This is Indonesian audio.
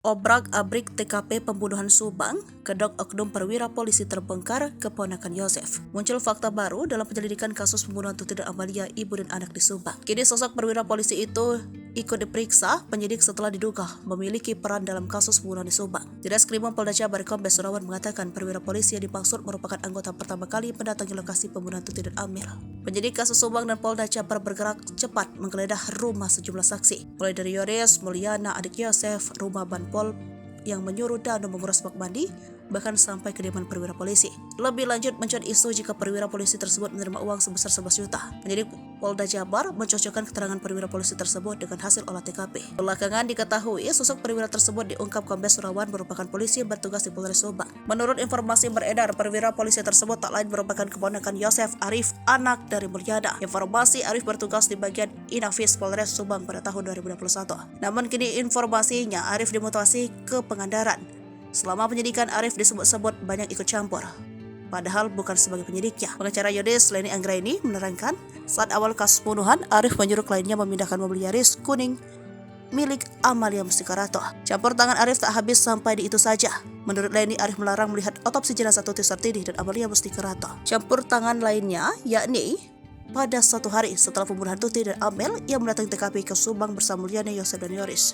Obrak-abrik TKP pembunuhan Subang, kedok oknum perwira polisi terbongkar, keponakan Yosef. Muncul fakta baru dalam penyelidikan kasus pembunuhan Tuti dan Amalia, ibu dan anak di Subang. Kini sosok perwira polisi itu ikut diperiksa penyidik setelah diduga memiliki peran dalam kasus pembunuhan di Subang. Ditreskrimum Polda Jabar Kombes Surawan mengatakan perwira polisi yang dimaksud merupakan anggota pertama kali mendatangi lokasi pembunuhan Tuti dan Amir. Penyidik kasus Subang dan Polda Jabar bergerak cepat menggeledah rumah sejumlah saksi, mulai dari Yoris, Mulyana, adik Yosef, rumah Banpol yang menyuruh Danu menguras bak mandi, bahkan sampai kediaman perwira polisi. Lebih lanjut, mencuat isu jika perwira polisi tersebut menerima uang sebesar 11 juta. Penyidik Polda Jabar mencocokkan keterangan perwira polisi tersebut dengan hasil olah TKP. Belakangan diketahui sosok perwira tersebut diungkap Kombes Surawan merupakan polisi yang bertugas di Polres Subang. Menurut informasi beredar, perwira polisi tersebut tak lain merupakan keponakan Yosef Arif, anak dari Mulyana. Informasi Arif bertugas di bagian Inafis Polres Subang pada tahun 2021. Namun kini informasinya Arif dimutasi ke Pangandaran. Selama penyidikan, Arif disebut-sebut banyak ikut campur, padahal bukan sebagai penyidiknya. Pengacara Yodes, Leni Anggraini, menerangkan saat awal kasus pembunuhan, Arif menyuruh kliennya memindahkan mobil Yaris kuning milik Amalia Mustikarato. Campur tangan Arif tak habis sampai di itu saja. Menurut Leni, Arif melarang melihat otopsi jenazah Tuti Sartini dan Amalia Mustikarato. Campur tangan lainnya yakni pada 1 hari setelah pembunuhan Tuti dan Amel, ia mendatangi TKP ke Subang bersama Mulyana, Yosef dan Yoris.